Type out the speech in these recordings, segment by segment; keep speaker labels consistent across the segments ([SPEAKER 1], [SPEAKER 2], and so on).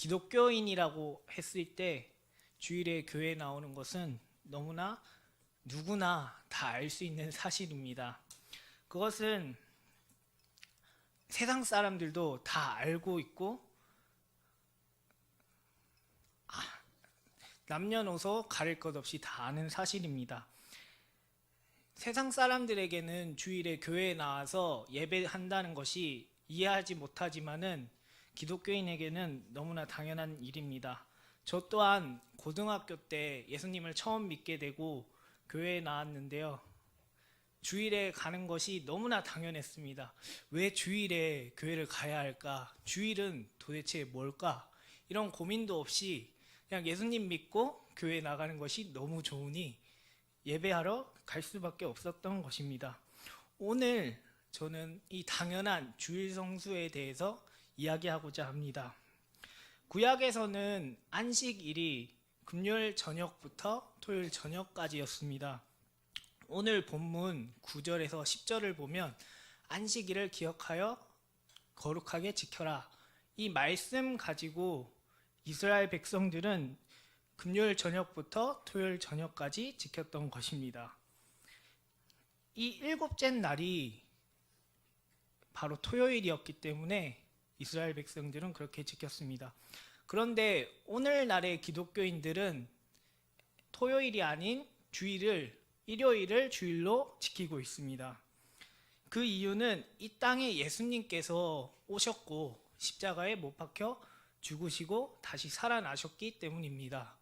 [SPEAKER 1] 기독교인이라고 했을 때 주일에 교회에 나오는 것은 너무나 누구나 다 알 수 있는 사실입니다. 그것은 세상 사람들도 다 알고 있고 남녀노소 가릴 것 없이 다 아는 사실입니다. 세상 사람들에게는 주일에 교회에 나와서 예배한다는 것이 이해하지 못하지만은 기독교인에게는 너무나 당연한 일입니다. 저 또한 고등학교 때 예수님을 처음 믿게 되고 교회에 나왔는데요. 주일에 가는 것이 너무나 당연했습니다. 왜 주일에 교회를 가야 할까? 주일은 도대체 뭘까? 이런 고민도 없이 그냥 예수님 믿고 교회에 나가는 것이 너무 좋으니 예배하러 갈 수밖에 없었던 것입니다. 오늘 저는 이 당연한 주일 성수에 대해서 이야기하고자 합니다. 구약에서는 안식일이 금요일 저녁부터 토요일 저녁까지였습니다. 오늘 본문 9절에서 10절을 보면 안식일을 기억하여 거룩하게 지켜라. 이 말씀 가지고 이스라엘 백성들은 금요일 저녁부터 토요일 저녁까지 지켰던 것입니다. 이 일곱째 날이 바로 토요일이었기 때문에 이스라엘 백성들은 그렇게 지켰습니다. 그런데 오늘날의 기독교인들은 토요일이 아닌 일요일을 주일로 지키고 있습니다. 그 이유는 이 땅에 예수님께서 오셨고 십자가에 못 박혀 죽으시고 다시 살아나셨기 때문입니다.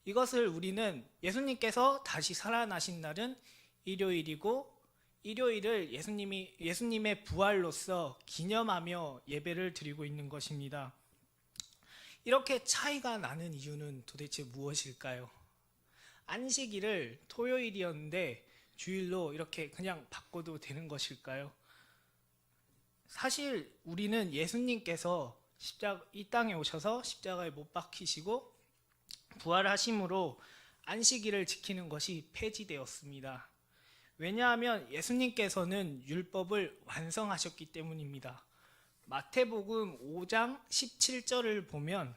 [SPEAKER 1] 이것을 우리는 예수님께서 다시 살아나신 날은 일요일이고 일요일을 예수님의 부활로서 기념하며 예배를 드리고 있는 것입니다. 이렇게 차이가 나는 이유는 도대체 무엇일까요? 안식일을 토요일이었는데 주일로 이렇게 그냥 바꿔도 되는 것일까요? 사실 우리는 예수님께서 이 땅에 오셔서 십자가에 못 박히시고 부활하심으로 안식일을 지키는 것이 폐지되었습니다. 왜냐하면 예수님께서는 율법을 완성하셨기 때문입니다. 마태복음 5장 17절을 보면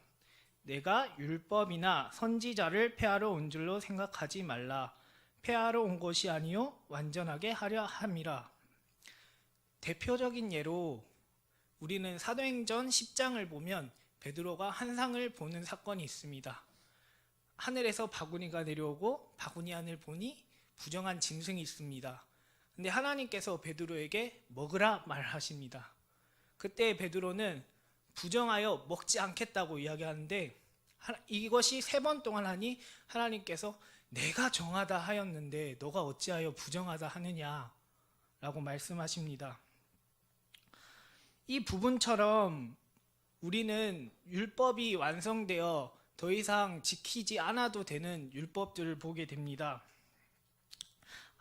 [SPEAKER 1] 내가 율법이나 선지자를 폐하러 온 줄로 생각하지 말라. 폐하러 온 것이 아니요 완전하게 하려 함이라. 대표적인 예로 우리는 사도행전 10장을 보면 베드로가 환상을 보는 사건이 있습니다. 하늘에서 바구니가 내려오고 바구니 안을 보니 부정한 짐승이 있습니다. 근데 하나님께서 베드로에게 먹으라 말하십니다. 그때 베드로는 부정하여 먹지 않겠다고 이야기하는데 이것이 3번 동안 하니 하나님께서 내가 정하다 하였는데 너가 어찌하여 부정하다 하느냐 라고 말씀하십니다. 이 부분처럼 우리는 율법이 완성되어 더 이상 지키지 않아도 되는 율법들을 보게 됩니다.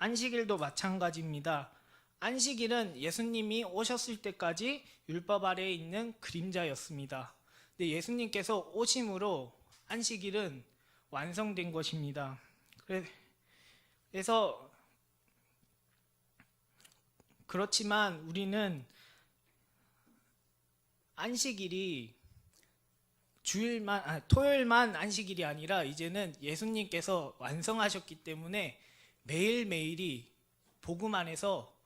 [SPEAKER 1] 안식일도 마찬가지입니다. 안식일은 예수님이 오셨을 때까지 율법 아래에 있는 그림자였습니다. 근데 예수님께서 오심으로 안식일은 완성된 것입니다. 그래서 그렇지만 우리는 안식일이 토요일만 안식일이 아니라 이제는 예수님께서 완성하셨기 때문에 매일매일이 복음 안에서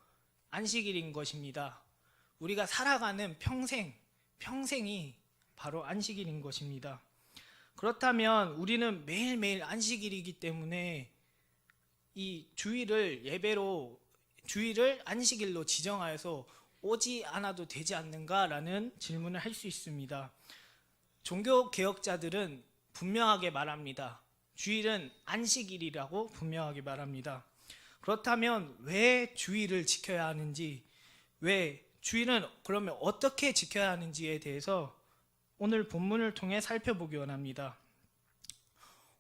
[SPEAKER 1] 안식일인 것입니다. 우리가 살아가는 평생이 바로 안식일인 것입니다. 그렇다면 우리는 매일매일 안식일이기 때문에 이 주일을 안식일로 지정하여서 오지 않아도 되지 않는가라는 질문을 할 수 있습니다. 종교 개혁자들은 분명하게 말합니다. 주일은 안식일이라고 분명하게 말합니다. 그렇다면 왜 주일을 지켜야 하는지, 왜 주일은 그러면 어떻게 지켜야 하는지에 대해서 오늘 본문을 통해 살펴보기 원합니다.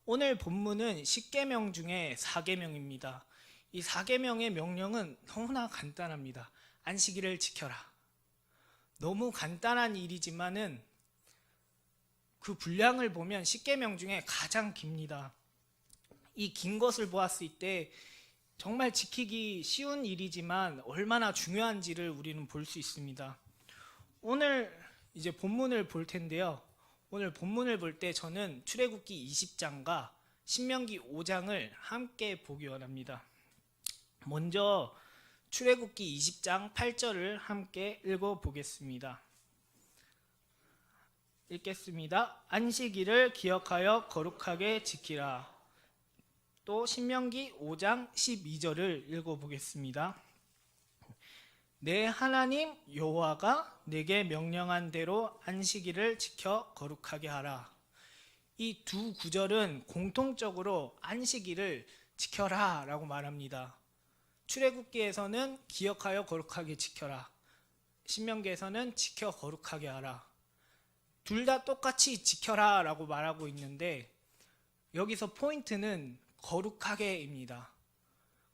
[SPEAKER 1] 오늘 본문은 10계명 중에 4계명입니다. 이 4계명의 명령은 너무나 간단합니다. 안식일을 지켜라. 너무 간단한 일이지만은 그 분량을 보면 10계명 중에 가장 깁니다. 이 긴 것을 보았을 때 정말 지키기 쉬운 일이지만 얼마나 중요한지를 우리는 볼 수 있습니다. 오늘 이제 본문을 볼 텐데요. 오늘 본문을 볼 때 저는 출애굽기 20장과 신명기 5장을 함께 보기 원합니다. 먼저 출애굽기 20장 8절을 함께 읽어보겠습니다. 읽겠습니다. 안식일을 기억하여 거룩하게 지키라. 또 신명기 5장 12절을 읽어보겠습니다. 내 하나님 여호와가 내게 명령한 대로 안식일을 지켜 거룩하게 하라. 이 두 구절은 공통적으로 안식일을 지켜라 라고 말합니다. 출애굽기에서는 기억하여 거룩하게 지켜라. 신명기에서는 지켜 거룩하게 하라. 둘 다 똑같이 지켜라 라고 말하고 있는데 여기서 포인트는 거룩하게입니다.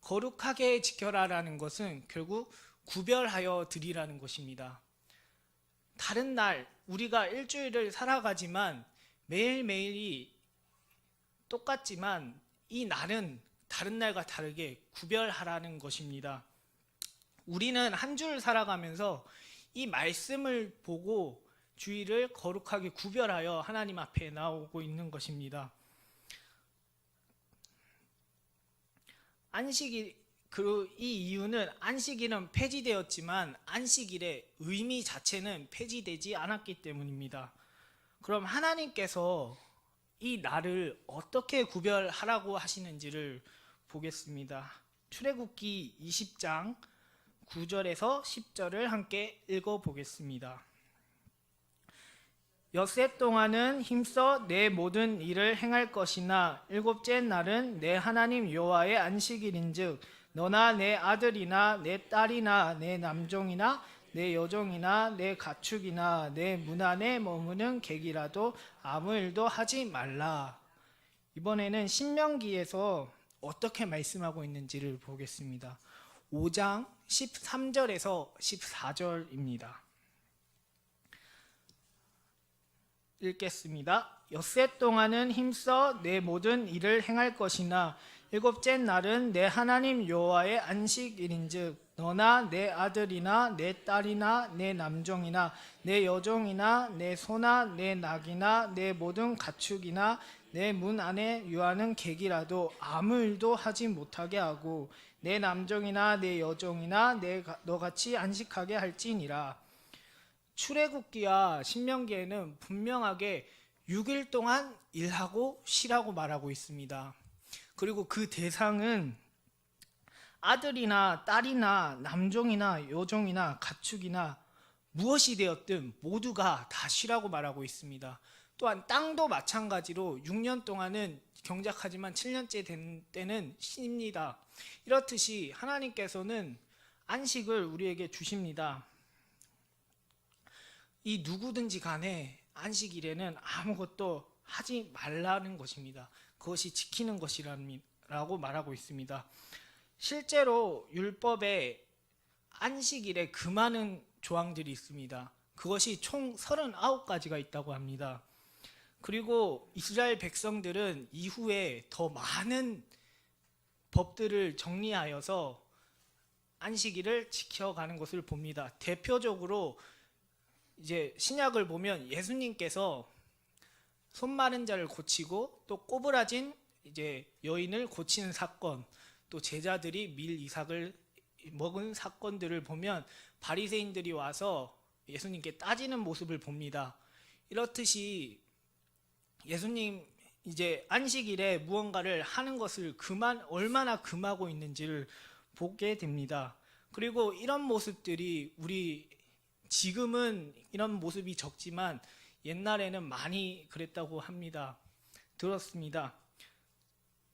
[SPEAKER 1] 거룩하게 지켜라라는 것은 결국 구별하여 드리라는 것입니다. 다른 날 우리가 일주일을 살아가지만 매일매일이 똑같지만 이 날은 다른 날과 다르게 구별하라는 것입니다. 우리는 한 주를 살아가면서 이 말씀을 보고 주일을 거룩하게 구별하여 하나님 앞에 나오고 있는 것입니다. 이 이유는 안식일은 폐지되었지만 안식일의 의미 자체는 폐지되지 않았기 때문입니다. 그럼 하나님께서 이 날을 어떻게 구별하라고 하시는지를 보겠습니다. 출애굽기 20장 9절에서 10절을 함께 읽어보겠습니다. 엿새 동안은 힘써 내 모든 일을 행할 것이나 일곱째 날은 내 하나님 여호와의 안식일인즉 너나 내 아들이나 내 딸이나 내 남종이나 내 여종이나 내 가축이나 내 문 안에 머무는 객이라도 아무 일도 하지 말라. 이번에는 신명기에서 어떻게 말씀하고 있는지를 보겠습니다. 5장 13절에서 14절입니다. 읽겠습니다. 엿새 동안은 힘써 내 모든 일을 행할 것이나 일곱째 날은 내 하나님 여호와의 안식일인즉 너나 내 아들이나 내 딸이나 내 남종이나 내 여종이나 내 소나 내 낙이나 내 모든 가축이나 내 문 안에 유하는 객이라도 아무 일도 하지 못하게 하고 내 남종이나 내 여종이나 너같이 안식하게 할지니라. 출애굽기와 신명기에는 분명하게 6일 동안 일하고 쉬라고 말하고 있습니다. 그리고 그 대상은 아들이나 딸이나 남종이나 여종이나 가축이나 무엇이 되었든 모두가 다 쉬라고 말하고 있습니다. 또한 땅도 마찬가지로 6년 동안은 경작하지만 7년째 된 때는 쉽니다. 이렇듯이 하나님께서는 안식을 우리에게 주십니다. 이 누구든지 간에 안식일에는 아무것도 하지 말라는 것입니다. 그것이 지키는 것이라고 말하고 있습니다. 실제로 율법에 안식일에 금하는 조항들이 있습니다. 그것이 총 39가지가 있다고 합니다. 그리고 이스라엘 백성들은 이후에 더 많은 법들을 정리하여서 안식일을 지켜가는 것을 봅니다. 대표적으로 이제 신약을 보면 예수님께서 손 마른 자를 고치고 또 꼬부라진 이제 여인을 고치는 사건, 또 제자들이 밀 이삭을 먹은 사건들을 보면 바리새인들이 와서 예수님께 따지는 모습을 봅니다. 이렇듯이 예수님 이제 안식일에 무언가를 하는 것을 얼마나 금하고 있는지를 보게 됩니다. 그리고 이런 모습들이 지금은 이런 모습이 적지만 옛날에는 많이 그랬다고 합니다. 들었습니다.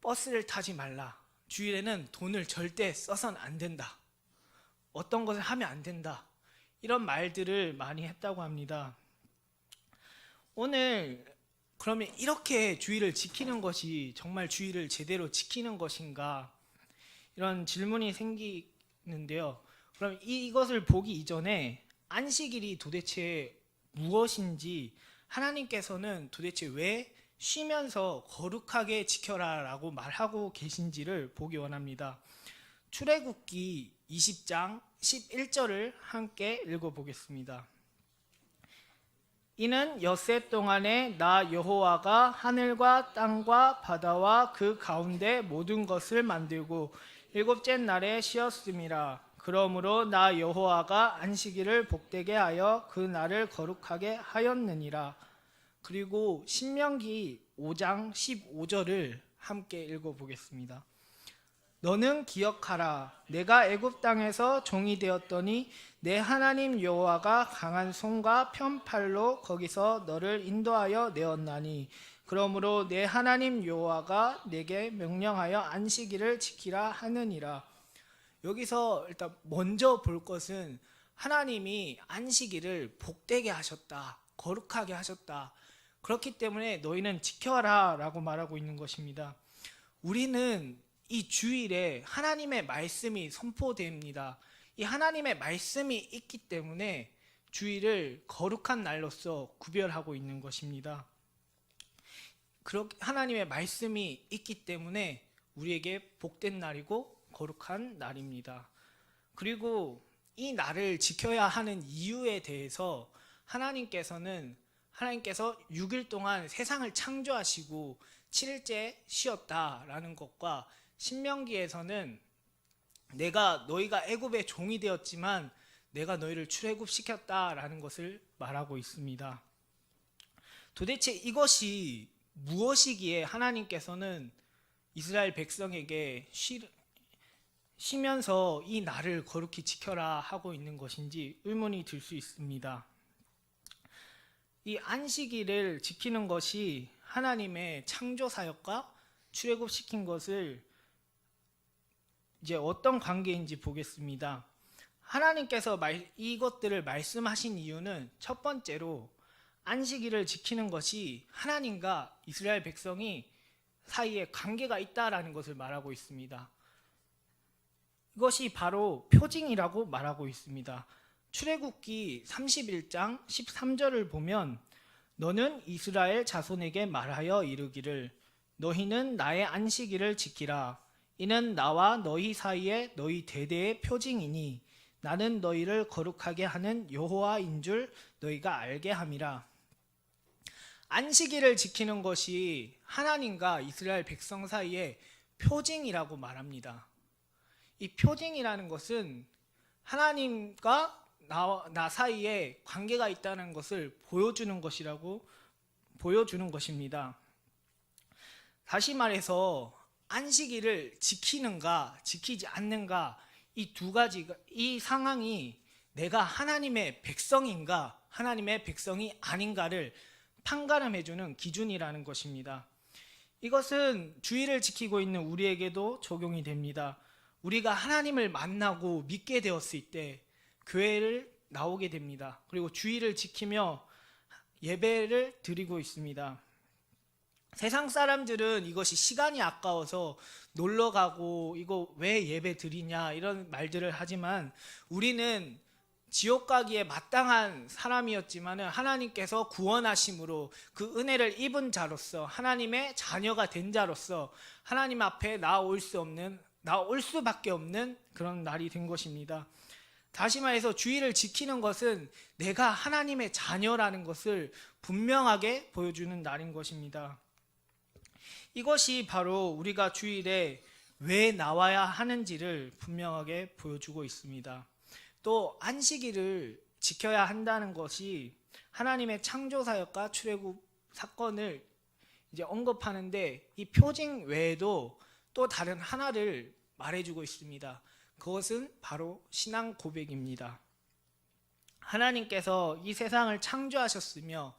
[SPEAKER 1] 버스를 타지 말라. 주일에는 돈을 절대 써선 안 된다. 어떤 것을 하면 안 된다. 이런 말들을 많이 했다고 합니다. 오늘 그러면 이렇게 주일을 지키는 것이 정말 주일을 제대로 지키는 것인가? 이런 질문이 생기는데요. 그럼 이것을 보기 이전에 안식일이 도대체 무엇인지, 하나님께서는 도대체 왜 쉬면서 거룩하게 지켜라 라고 말하고 계신지를 보기 원합니다. 출애굽기 20장 11절을 함께 읽어보겠습니다. 이는 엿새 동안에 나 여호와가 하늘과 땅과 바다와 그 가운데 모든 것을 만들고 일곱째 날에 쉬었음이라. 그러므로 나 여호와가 안식일을 복되게 하여 그 날을 거룩하게 하였느니라. 그리고 신명기 5장 15절을 함께 읽어보겠습니다. 너는 기억하라. 내가 애굽 땅에서 종이 되었더니 내 하나님 여호와가 강한 손과 편팔로 거기서 너를 인도하여 내었나니 그러므로 내 하나님 여호와가 내게 명령하여 안식일을 지키라 하느니라. 여기서 일단 먼저 볼 것은 하나님이 안식일을 복되게 하셨다, 거룩하게 하셨다. 그렇기 때문에 너희는 지켜라 라고 말하고 있는 것입니다. 우리는 이 주일에 하나님의 말씀이 선포됩니다. 이 하나님의 말씀이 있기 때문에 주일을 거룩한 날로서 구별하고 있는 것입니다. 그렇게 하나님의 말씀이 있기 때문에 우리에게 복된 날이고 거룩한 날입니다. 그리고 이 날을 지켜야 하는 이유에 대해서 하나님께서 6일 동안 세상을 창조하시고 7일째 쉬었다라는 것과 신명기에서는 너희가 애굽의 종이 되었지만 내가 너희를 출애굽시켰다라는 것을 말하고 있습니다. 도대체 이것이 무엇이기에 하나님께서는 이스라엘 백성에게 쉬면서 이 날을 거룩히 지켜라 하고 있는 것인지 의문이 들 수 있습니다. 이 안식일을 지키는 것이 하나님의 창조 사역과 출애굽시킨 것을 이제 어떤 관계인지 보겠습니다. 하나님께서 이것들을 말씀하신 이유는 첫 번째로 안식일을 지키는 것이 하나님과 이스라엘 백성이 사이에 관계가 있다라는 것을 말하고 있습니다. 이것이 바로 표징이라고 말하고 있습니다. 출애굽기 31장 13절을 보면 너는 이스라엘 자손에게 말하여 이르기를 너희는 나의 안식일을 지키라. 이는 나와 너희 사이에 너희 대대의 표징이니 나는 너희를 거룩하게 하는 여호와인 줄 너희가 알게 함이라. 안식일을 지키는 것이 하나님과 이스라엘 백성 사이에 표징이라고 말합니다. 이 표징이라는 것은 하나님과 나 사이에 관계가 있다는 것을 보여주는 것입니다. 다시 말해서 안식일을 지키는가 지키지 않는가 이 상황이 내가 하나님의 백성인가 하나님의 백성이 아닌가를 판가름해주는 기준이라는 것입니다. 이것은 주일을 지키고 있는 우리에게도 적용이 됩니다. 우리가 하나님을 만나고 믿게 되었을 때 교회를 나오게 됩니다. 그리고 주일을 지키며 예배를 드리고 있습니다. 세상 사람들은 이것이 시간이 아까워서 놀러 가고 이거 왜 예배 드리냐 이런 말들을 하지만 우리는 지옥 가기에 마땅한 사람이었지만 하나님께서 구원하심으로 그 은혜를 입은 자로서 하나님의 자녀가 된 자로서 하나님 앞에 나올 수밖에 없는 그런 날이 된 것입니다. 다시 말해서 주일을 지키는 것은 내가 하나님의 자녀라는 것을 분명하게 보여주는 날인 것입니다. 이것이 바로 우리가 주일에 왜 나와야 하는지를 분명하게 보여주고 있습니다. 또 안식일을 지켜야 한다는 것이 하나님의 창조 사역과 출애굽 사건을 이제 언급하는데 이 표징 외에도 또 다른 하나를 말해주고 있습니다. 그것은 바로 신앙 고백입니다. 하나님께서 이 세상을 창조하셨으며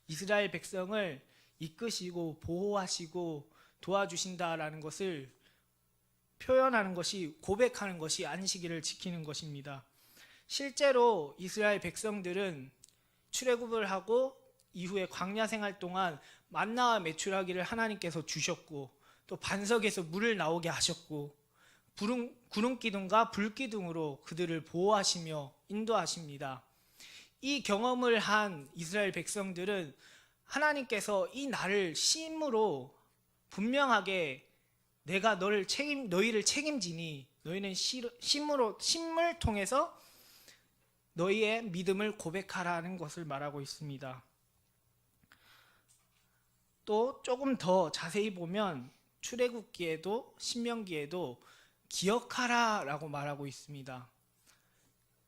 [SPEAKER 1] 이스라엘 백성을 이끄시고 보호하시고 도와주신다라는 것을 표현하는 것이 고백하는 것이 안식일을 지키는 것입니다. 실제로 이스라엘 백성들은 출애굽을 하고 이후에 광야 생활 동안 만나와 메추라기를 하나님께서 주셨고 또 반석에서 물을 나오게 하셨고 구름 기둥과 불 기둥으로 그들을 보호하시며 인도하십니다. 이 경험을 한 이스라엘 백성들은 하나님께서 이 날을 쉼으로 분명하게 내가 너희를 책임지니 너희는 쉼을 통해서 너희의 믿음을 고백하라는 것을 말하고 있습니다. 또 조금 더 자세히 보면 출애굽기에도 신명기에도 기억하라 라고 말하고 있습니다.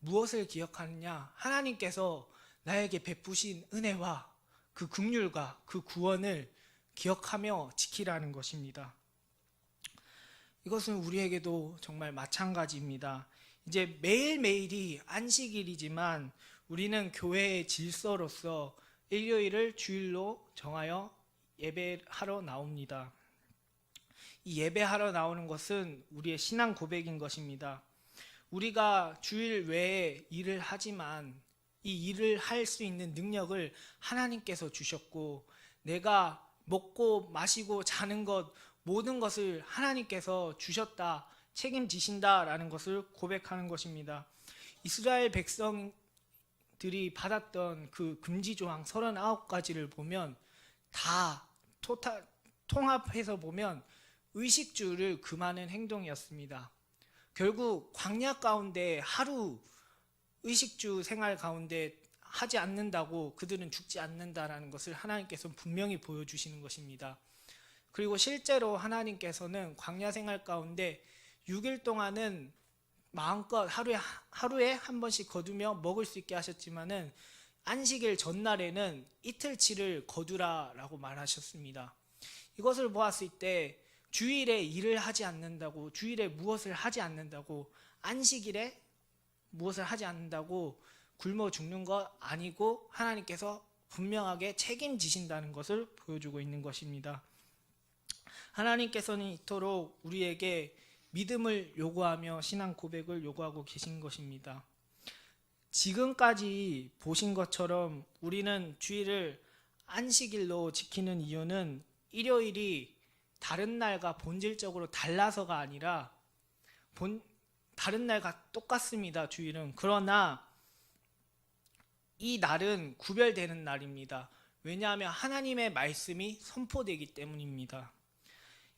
[SPEAKER 1] 무엇을 기억하느냐? 하나님께서 나에게 베푸신 은혜와 그 긍휼과 그 구원을 기억하며 지키라는 것입니다. 이것은 우리에게도 정말 마찬가지입니다. 이제 매일매일이 안식일이지만 우리는 교회의 질서로서 일요일을 주일로 정하여 예배하러 나옵니다. 이 예배하러 나오는 것은 우리의 신앙 고백인 것입니다. 우리가 주일 외에 일을 하지만 이 일을 할 수 있는 능력을 하나님께서 주셨고, 내가 먹고 마시고 자는 것 모든 것을 하나님께서 주셨다, 책임지신다라는 것을 고백하는 것입니다. 이스라엘 백성들이 받았던 그 금지 조항 39가지를 보면 다 통합해서 보면 의식주를 금하는 행동이었습니다. 결국 광야 가운데 하루 의식주 생활 가운데 하지 않는다고 그들은 죽지 않는다라는 것을 하나님께서 분명히 보여주시는 것입니다. 그리고 실제로 하나님께서는 광야 생활 가운데 6일 동안은 마음껏 하루에 한 번씩 거두며 먹을 수 있게 하셨지만은 안식일 전날에는 이틀치를 거두라라고 말하셨습니다. 이것을 보았을 때 주일에 일을 하지 않는다고, 주일에 무엇을 하지 않는다고, 안식일에 무엇을 하지 않는다고 굶어 죽는 것 아니고 하나님께서 분명하게 책임지신다는 것을 보여주고 있는 것입니다. 하나님께서는 이토록 우리에게 믿음을 요구하며 신앙 고백을 요구하고 계신 것입니다. 지금까지 보신 것처럼 우리는 주일을 안식일로 지키는 이유는 일요일이 다른 날과 본질적으로 달라서가 아니라 다른 날과 똑같습니다. 주일은. 그러나 이 날은 구별되는 날입니다. 왜냐하면 하나님의 말씀이 선포되기 때문입니다.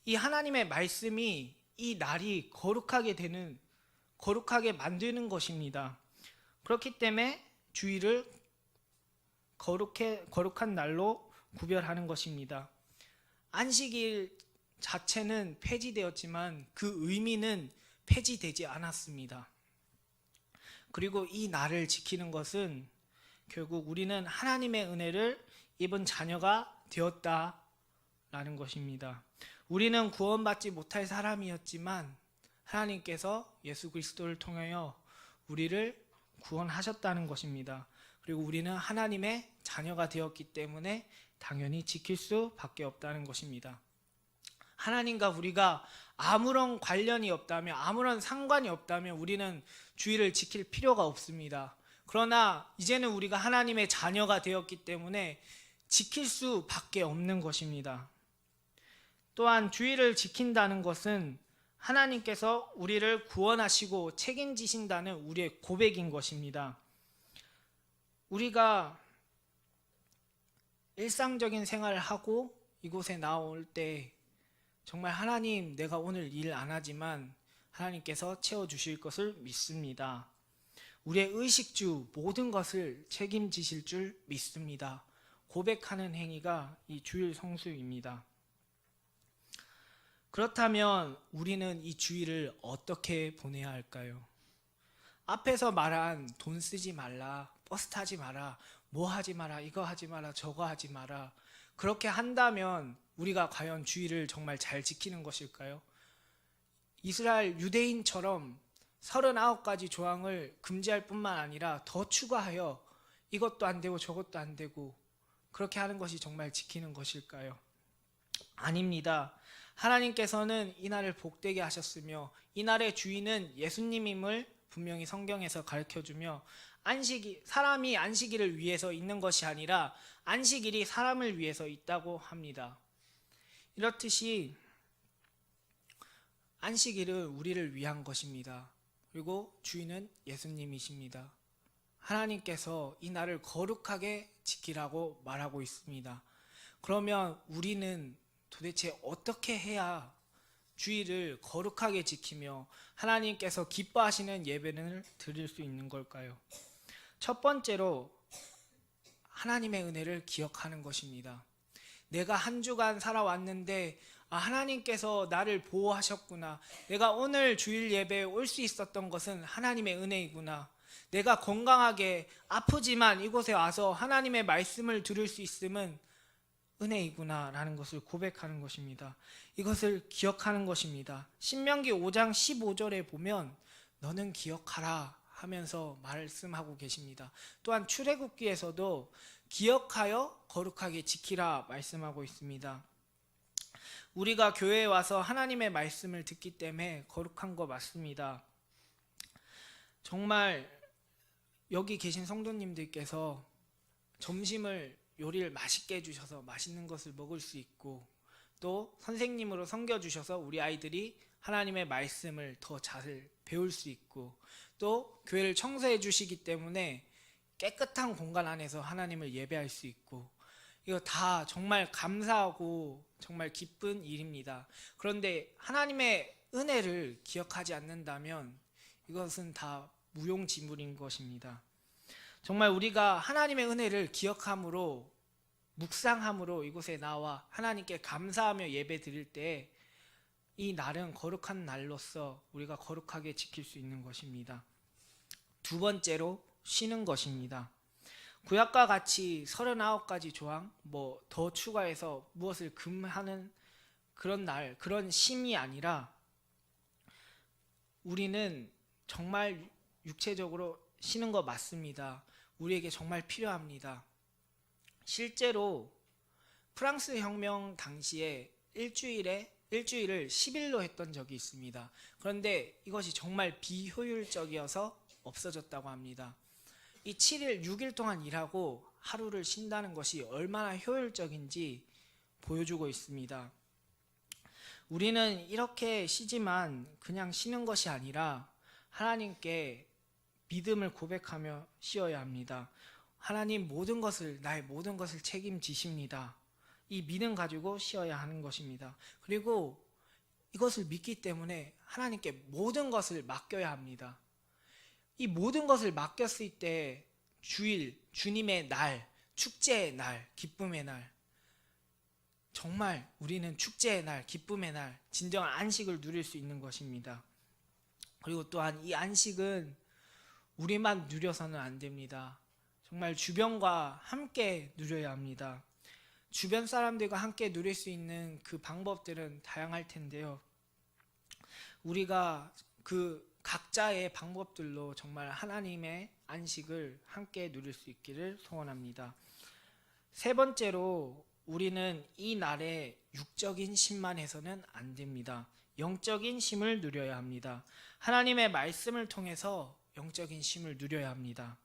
[SPEAKER 1] 이 하나님의 말씀이 이 날이 거룩하게 만드는 것입니다. 그렇기 때문에 주일을 거룩한 날로 구별하는 것입니다. 안식일 자체는 폐지되었지만 그 의미는 폐지되지 않았습니다. 그리고 이 날을 지키는 것은 결국 우리는 하나님의 은혜를 입은 자녀가 되었다라는 것입니다. 우리는 구원받지 못할 사람이었지만 하나님께서 예수 그리스도를 통하여 우리를 구원하셨다는 것입니다. 그리고 우리는 하나님의 자녀가 되었기 때문에 당연히 지킬 수밖에 없다는 것입니다. 하나님과 우리가 아무런 관련이 없다면, 아무런 상관이 없다면 우리는 주일을 지킬 필요가 없습니다. 그러나 이제는 우리가 하나님의 자녀가 되었기 때문에 지킬 수밖에 없는 것입니다. 또한 주일을 지킨다는 것은 하나님께서 우리를 구원하시고 책임지신다는 우리의 고백인 것입니다. 우리가 일상적인 생활을 하고 이곳에 나올 때 정말 하나님, 내가 오늘 일 안 하지만 하나님께서 채워주실 것을 믿습니다. 우리의 의식주 모든 것을 책임지실 줄 믿습니다. 고백하는 행위가 이 주일 성수입니다. 그렇다면 우리는 이 주일을 어떻게 보내야 할까요? 앞에서 말한 돈 쓰지 말라, 버스 타지 마라, 뭐 하지 마라, 이거 하지 마라, 저거 하지 마라, 그렇게 한다면 우리가 과연 주일을 정말 잘 지키는 것일까요? 이스라엘 유대인처럼 39가지 조항을 금지할 뿐만 아니라 더 추가하여 이것도 안 되고 저것도 안 되고 그렇게 하는 것이 정말 지키는 것일까요? 아닙니다. 하나님께서는 이 날을 복되게 하셨으며 이 날의 주인은 예수님임을 분명히 성경에서 가르쳐주며 사람이 안식일을 위해서 있는 것이 아니라 안식일이 사람을 위해서 있다고 합니다. 이렇듯이 안식일은 우리를 위한 것입니다. 그리고 주인은 예수님이십니다. 하나님께서 이 날을 거룩하게 지키라고 말하고 있습니다. 그러면 우리는 도대체 어떻게 해야 주일을 거룩하게 지키며 하나님께서 기뻐하시는 예배를 드릴 수 있는 걸까요? 첫 번째로 하나님의 은혜를 기억하는 것입니다. 내가 한 주간 살아왔는데 하나님께서 나를 보호하셨구나. 내가 오늘 주일 예배에 올 수 있었던 것은 하나님의 은혜이구나. 내가 건강하게 아프지만 이곳에 와서 하나님의 말씀을 들을 수 있음은 은혜이구나 라는 것을 고백하는 것입니다. 이것을 기억하는 것입니다. 신명기 5장 15절에 보면 너는 기억하라 하면서 말씀하고 계십니다. 또한 출애굽기에서도 기억하여 거룩하게 지키라 말씀하고 있습니다. 우리가 교회에 와서 하나님의 말씀을 듣기 때문에 거룩한 거 맞습니다. 정말 여기 계신 성도님들께서 점심을 요리를 맛있게 해주셔서 맛있는 것을 먹을 수 있고, 또 선생님으로 섬겨주셔서 우리 아이들이 하나님의 말씀을 더 잘 배울 수 있고, 또 교회를 청소해 주시기 때문에 깨끗한 공간 안에서 하나님을 예배할 수 있고, 이거 다 정말 감사하고 정말 기쁜 일입니다. 그런데 하나님의 은혜를 기억하지 않는다면 이것은 다 무용지물인 것입니다. 정말 우리가 하나님의 은혜를 기억함으로, 묵상함으로 이곳에 나와 하나님께 감사하며 예배 드릴 때 이 날은 거룩한 날로서 우리가 거룩하게 지킬 수 있는 것입니다. 두 번째로 쉬는 것입니다. 구약과 같이 39가지 조항 더 추가해서 무엇을 금하는 그런 날, 그런 쉼이 아니라 우리는 정말 육체적으로 쉬는 거 맞습니다. 우리에게 정말 필요합니다. 실제로 프랑스 혁명 당시에 일주일을 10일로 했던 적이 있습니다. 그런데 이것이 정말 비효율적이어서 없어졌다고 합니다. 이 7일, 6일 동안 일하고 하루를 쉰다는 것이 얼마나 효율적인지 보여주고 있습니다. 우리는 이렇게 쉬지만 그냥 쉬는 것이 아니라 하나님께 믿음을 고백하며 쉬어야 합니다. 하나님 나의 모든 것을 책임지십니다. 이 믿음 가지고 쉬어야 하는 것입니다. 그리고 이것을 믿기 때문에 하나님께 모든 것을 맡겨야 합니다. 이 모든 것을 맡겼을 때 주일, 주님의 날, 축제의 날, 기쁨의 날, 정말 우리는 축제의 날, 기쁨의 날, 진정한 안식을 누릴 수 있는 것입니다. 그리고 또한 이 안식은 우리만 누려서는 안 됩니다. 정말 주변과 함께 누려야 합니다. 주변 사람들과 함께 누릴 수 있는 그 방법들은 다양할 텐데요. 우리가 그 각자의 방법들로 정말 하나님의 안식을 함께 누릴 수 있기를 소원합니다. 세 번째로 우리는 이 날에 육적인 쉼만 해서는 안 됩니다. 영적인 쉼을 누려야 합니다. 하나님의 말씀을 통해서 영적인 쉼을 누려야 합니다.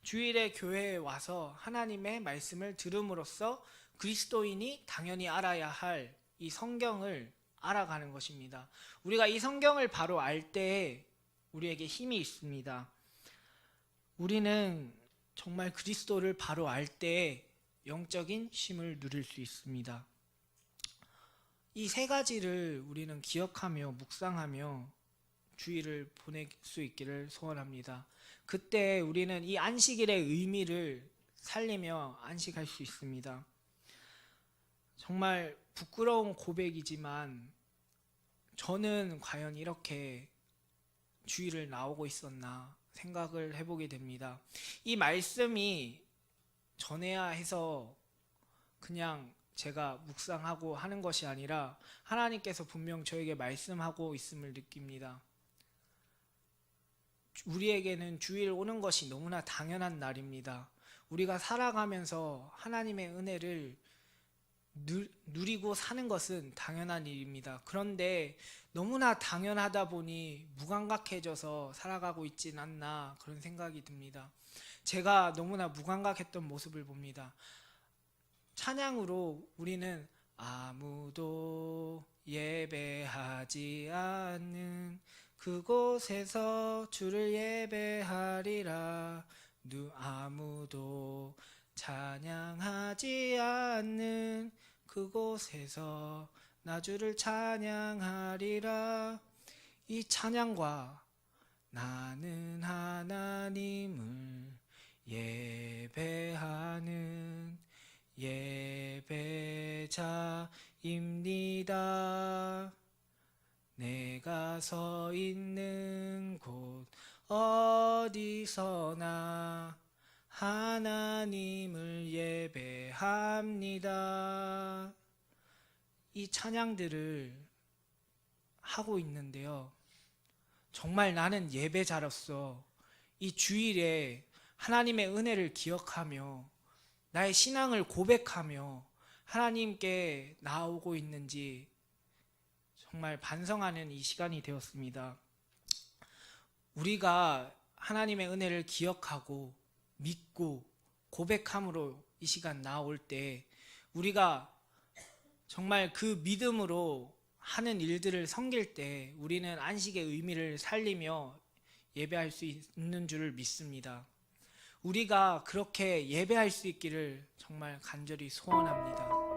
[SPEAKER 1] 주일에 교회에 와서 하나님의 말씀을 들음으로써 그리스도인이 당연히 알아야 할 이 성경을 알아가는 것입니다. 우리가 이 성경을 바로 알 때에 우리에게 힘이 있습니다. 우리는 정말 그리스도를 바로 알 때에 영적인 쉼을 누릴 수 있습니다. 이 세 가지를 우리는 기억하며 묵상하며 주일을 보낼 수 있기를 소원합니다. 그때 우리는 이 안식일의 의미를 살리며 안식할 수 있습니다. 정말 부끄러운 고백이지만 저는 과연 이렇게 주일을 나오고 있었나 생각을 해보게 됩니다. 이 말씀이 전해야 해서 그냥 제가 묵상하고 하는 것이 아니라 하나님께서 분명 저에게 말씀하고 있음을 느낍니다. 우리에게는 주일 오는 것이 너무나 당연한 날입니다. 우리가 살아가면서 하나님의 은혜를 누리고 사는 것은 당연한 일입니다. 그런데 너무나 당연하다 보니 무감각해져서 살아가고 있진 않나 그런 생각이 듭니다. 제가 너무나 무감각했던 모습을 봅니다. 찬양으로 우리는 아무도 예배하지 않는 그곳에서 주를 예배하리라. 아무도 찬양하지 않는 그곳에서 나 주를 찬양하리라. 이 찬양과 나는 하나님을 예배하는 예배 자입니다. 내가 서 있는 곳 어디서나 하나님을 예배합니다. 이 찬양들을 하고 있는데요. 정말 나는 예배자로서 이 주일에 하나님의 은혜를 기억하며 나의 신앙을 고백하며 하나님께 나아오고 있는지 정말 반성하는 이 시간이 되었습니다. 우리가 하나님의 은혜를 기억하고 믿고 고백함으로 이 시간 나올 때 우리가 정말 그 믿음으로 하는 일들을 섬길 때 우리는 안식의 의미를 살리며 예배할 수 있는 줄을 믿습니다. 우리가 그렇게 예배할 수 있기를 정말 간절히 소원합니다.